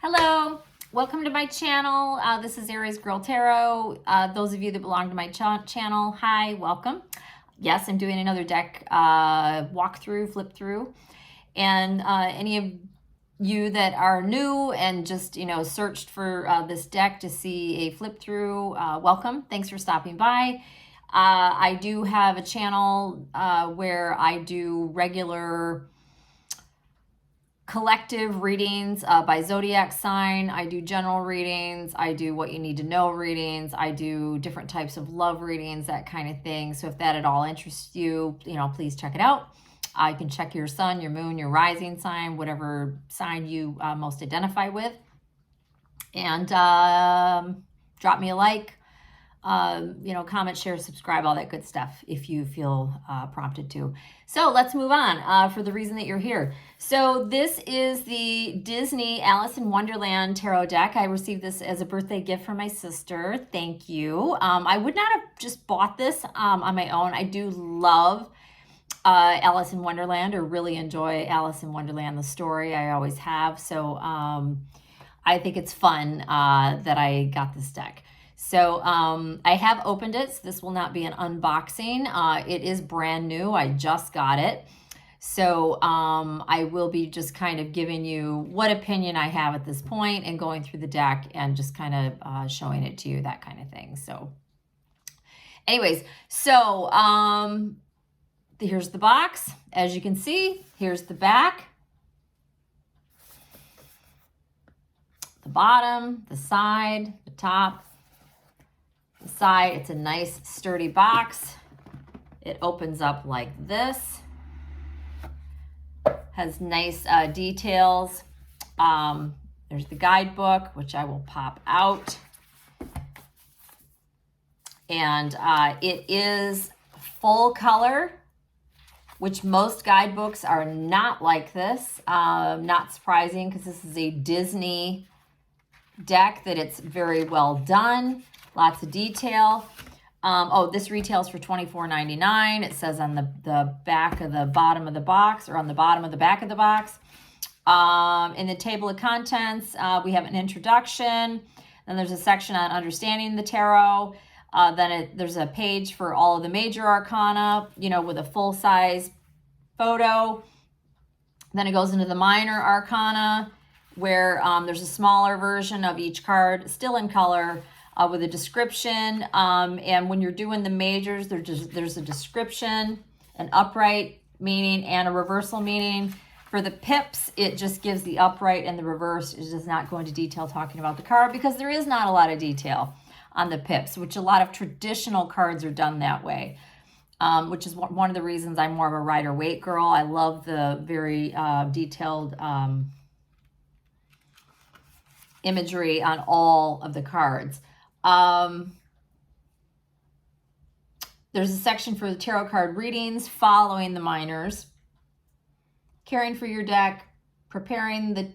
Hello, welcome to my channel. This is Aries Girl Tarot. Those of you that belong to my channel, hi, welcome. Yes, I'm doing another deck walkthrough, flip through. And any of you that are new and just, searched for this deck to see a flip through, welcome. Thanks for stopping by. I do have a channel where I do regular collective readings by zodiac sign. I do general readings. I do what you need to know readings. I do different types of love readings, that kind of thing. So if that at all interests you, please check it out. You can check your sun, your moon, your rising sign, whatever sign you most identify with. And drop me a like, comment, share, subscribe, all that good stuff if you feel prompted to. So let's move on for the reason that you're here. So this is the Disney Alice in Wonderland Tarot deck. I received this as a birthday gift from my sister. Thank you. I would not have just bought this on my own. I do love Alice in Wonderland, or really enjoy Alice in Wonderland, the story. I always have. So I think it's fun that I got this deck. So I have opened it. So this will not be an unboxing. It is brand new. I just got it. So I will be just kind of giving you what opinion I have at this point and going through the deck and just kind of showing it to you, that kind of thing. So anyways, so here's the box. As you can see, here's the back, the bottom, the side, the top, the side. It's a nice sturdy box. It opens up like this. Has nice details. There's the guidebook, which I will pop out. And it is full color, which most guidebooks are not like this. Not surprising, because this is a Disney deck, that it's very well done. Lots of detail. This retails for $24.99. It says on the back of the bottom of the box, or on the bottom of the back of the box. In the table of contents, we have an introduction. Then there's a section on understanding the tarot. There's a page for all of the major arcana, with a full-size photo. Then it goes into the minor arcana, where there's a smaller version of each card, still in color, with a description. And when you're doing the majors, there's a description, an upright meaning, and a reversal meaning. For the pips, it just gives the upright and the reverse. It does not go into detail talking about the card, because there is not a lot of detail on the pips, which a lot of traditional cards are done that way, which is one of the reasons I'm more of a Rider-Waite girl. I love the very detailed imagery on all of the cards. There's a section for the tarot card readings following the minors, caring for your deck, preparing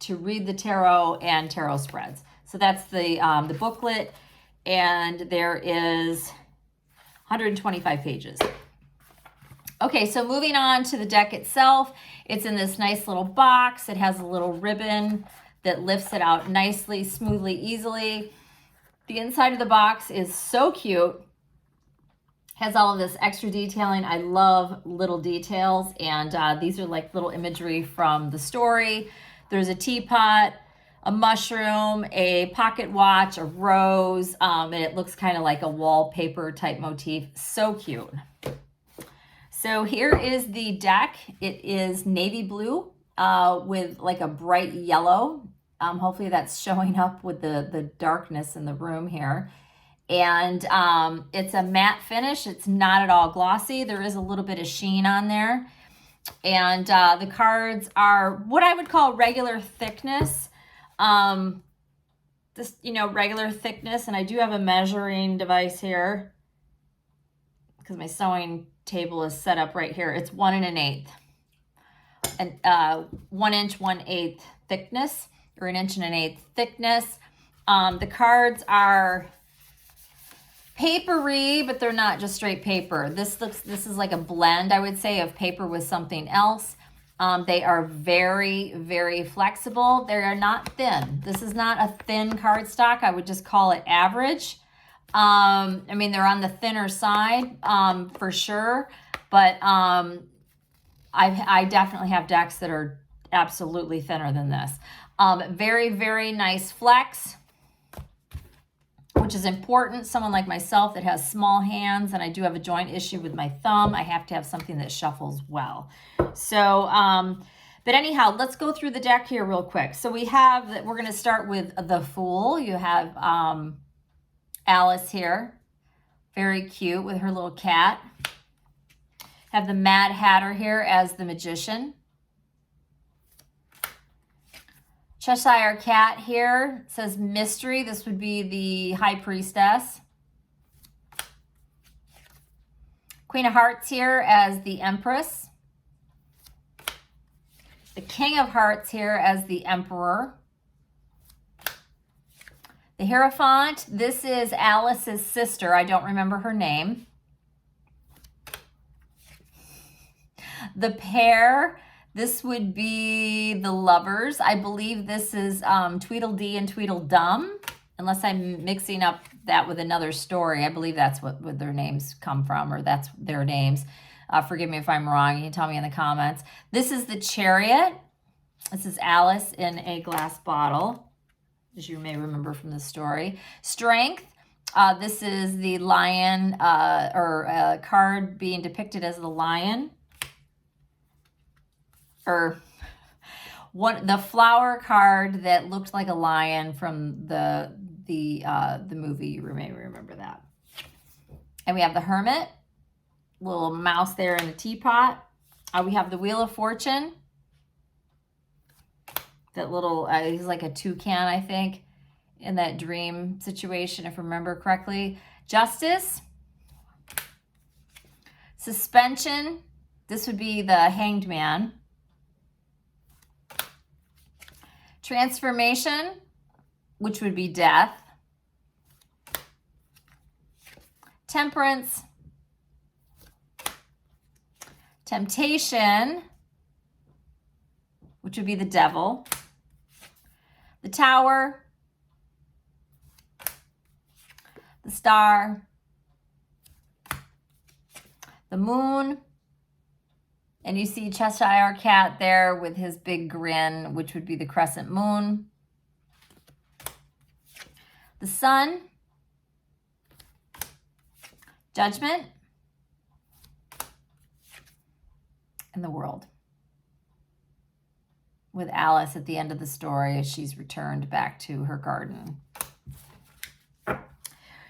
to read the tarot, and tarot spreads. So that's the booklet, and there is 125 pages. Okay, so moving on to the deck itself, it's in this nice little box. It has a little ribbon that lifts it out nicely, smoothly, easily. The inside of the box is so cute. Has all of this extra detailing. I love little details, and these are like little imagery from the story. There's a teapot, a mushroom, a pocket watch, a rose, and it looks kind of like a wallpaper type motif. So cute. So here is the deck. It is navy blue with like a bright yellow. Hopefully that's showing up with the darkness in the room here. And it's a matte finish. It's not at all glossy. There is a little bit of sheen on there. And the cards are what I would call regular thickness. Regular thickness. And I do have a measuring device here, because my sewing table is set up right here. It's 1 1/8. And 1 inch 1/8 thickness, or 1 1/8 thickness. The cards are papery, but they're not just straight paper. This is like a blend, I would say, of paper with something else. They are very, very flexible. They are not thin. This is not a thin cardstock. I would just call it average. I mean, they're on the thinner side for sure, but I definitely have decks that are absolutely thinner than this. Very, very nice flex, which is important. Someone like myself that has small hands, and I do have a joint issue with my thumb, I have to have something that shuffles well. So, but anyhow, let's go through the deck here real quick. So we have that. We're going to start with the Fool. You have Alice here, very cute with her little cat. Have the Mad Hatter here as the Magician. Cheshire Cat here says Mystery. This would be the High Priestess. Queen of Hearts here as the Empress. The King of Hearts here as the Emperor. The Hierophant, this is Alice's sister. I don't remember her name. The Pair, this would be the Lovers. I believe this is Tweedledee and Tweedledum, unless I'm mixing up that with another story. I believe that's what their names come from, or that's their names. Forgive me if I'm wrong. You can tell me in the comments. This is the Chariot. This is Alice in a glass bottle, as you may remember from the story. Strength. This is the lion, or a card being depicted as the lion. Or the flower card that looked like a lion from the movie. You may remember that. And we have the Hermit, little mouse there in a teapot. We have the Wheel of Fortune. That little, he's like a toucan, I think, in that dream situation, if I remember correctly. Justice. Suspension. This would be the Hanged Man. Transformation, which would be Death. Temperance. Temptation, which would be the Devil. The Tower. The Star. The Moon. And you see Cheshire Cat there with his big grin, which would be the Crescent Moon. The Sun. Judgment. And the World. With Alice at the end of the story as she's returned back to her garden.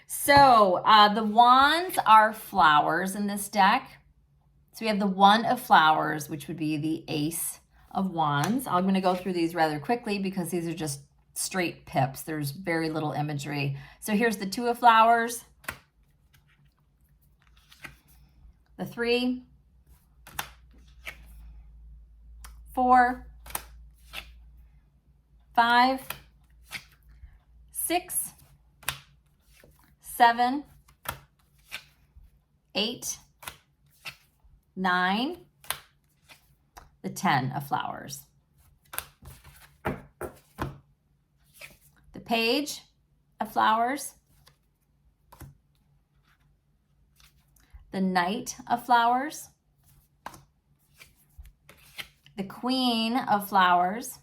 So the wands are flowers in this deck. So we have the One of Flowers, which would be the Ace of Wands. I'm going to go through these rather quickly because these are just straight pips. There's very little imagery. So here's the Two of Flowers. The 3. 4. 5. 6. 7. 8. 9, the 10 of Flowers. The Page of Flowers. The Knight of Flowers. The Queen of Flowers.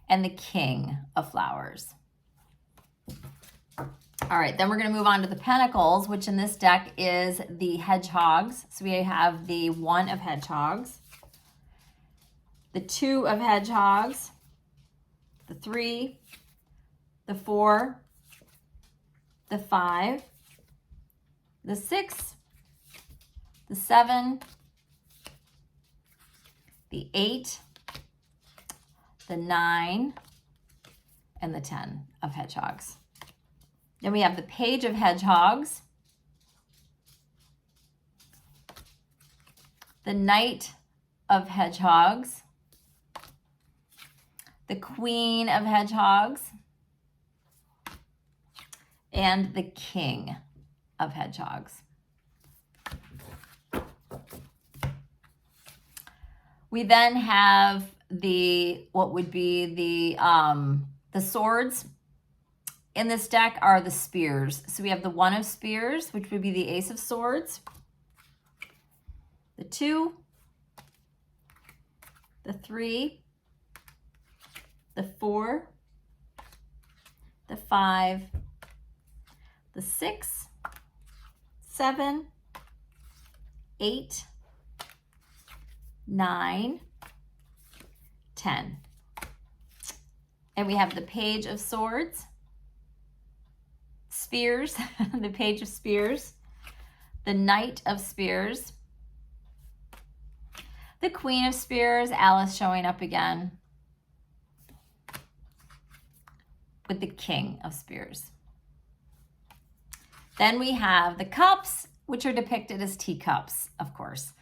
And the King of Flowers. All right, then we're going to move on to the Pentacles, which in this deck is the Hedgehogs. So we have the 1 of Hedgehogs, the 2 of Hedgehogs, the 3, the 4, the 5, the 6, the 7, the 8, the 9, and the 10 of Hedgehogs. Then we have the Page of Hedgehogs, the Knight of Hedgehogs, the Queen of Hedgehogs, and the King of Hedgehogs. We then have what would be the swords. In this deck are the spears. So we have the 1 of spears, which would be the Ace of Swords, the 2, the 3, the 4, the 5, the 6, 7, 8, 9, 10. And we have the Page of Swords, Spears, the Page of Spears, the Knight of Spears, the Queen of Spears, Alice showing up again, with the King of Spears. Then we have the cups, which are depicted as teacups, of course.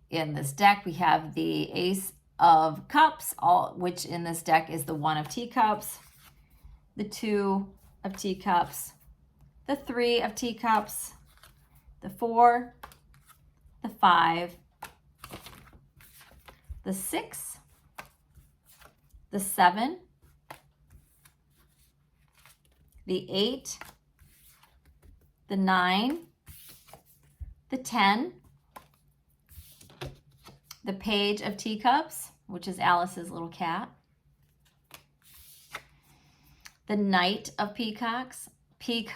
In this deck, we have the Ace of Cups, which in this deck is the 1 of teacups, the 2 of teacups, the 3 of teacups, the 4, the 5, the 6, the 7, the 8, the 9, the 10, the Page of Teacups, which is Alice's little cat, the Knight of Teacups, the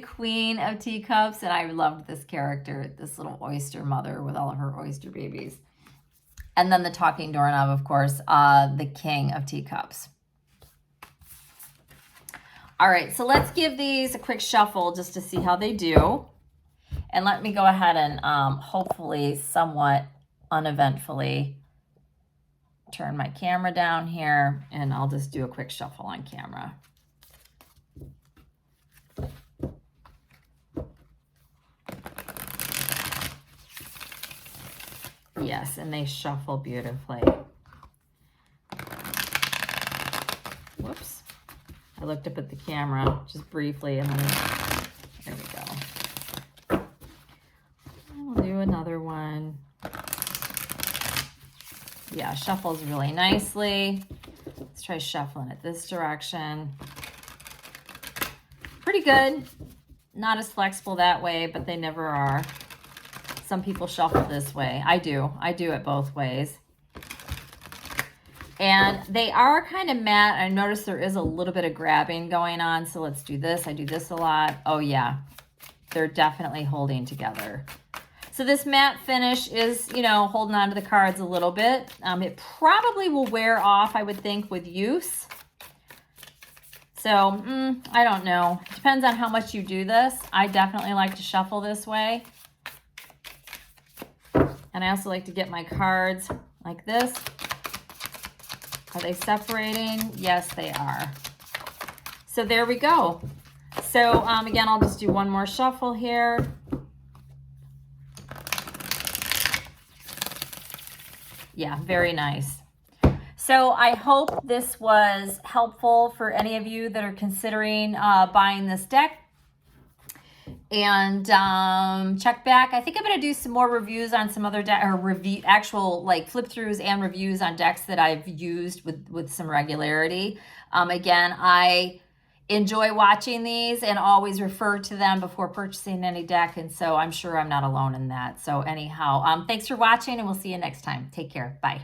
Queen of Teacups, and I loved this character, this little oyster mother with all of her oyster babies. And then the talking doorknob, of course, the King of Teacups. All right, so let's give these a quick shuffle just to see how they do. And let me go ahead and hopefully somewhat uneventfully turn my camera down here, and I'll just do a quick shuffle on camera. Yes, and they shuffle beautifully. Whoops. I looked up at the camera just briefly, and then there we go. We'll do another one. Yeah, shuffles really nicely. Let's try shuffling it this direction. Pretty good. Not as flexible that way, but they never are. Some people shuffle this way. I do it both ways. And they are kind of matte. I notice there is a little bit of grabbing going on. So let's do this. I do this a lot. Oh yeah, they're definitely holding together. So this matte finish is, you know, holding on to the cards a little bit. It probably will wear off, I would think, with use. So, I don't know. Depends on how much you do this. I definitely like to shuffle this way. And I also like to get my cards like this. Are they separating? Yes, they are. So there we go. So again, I'll just do one more shuffle here. Yeah, very nice. So I hope this was helpful for any of you that are considering buying this deck. And check back. I think I'm going to do some more reviews on some other deck, or actual like flip throughs and reviews on decks that I've used with some regularity. Again, I enjoy watching these and always refer to them before purchasing any deck. And so I'm sure I'm not alone in that. So anyhow, thanks for watching, and we'll see you next time. Take care. Bye.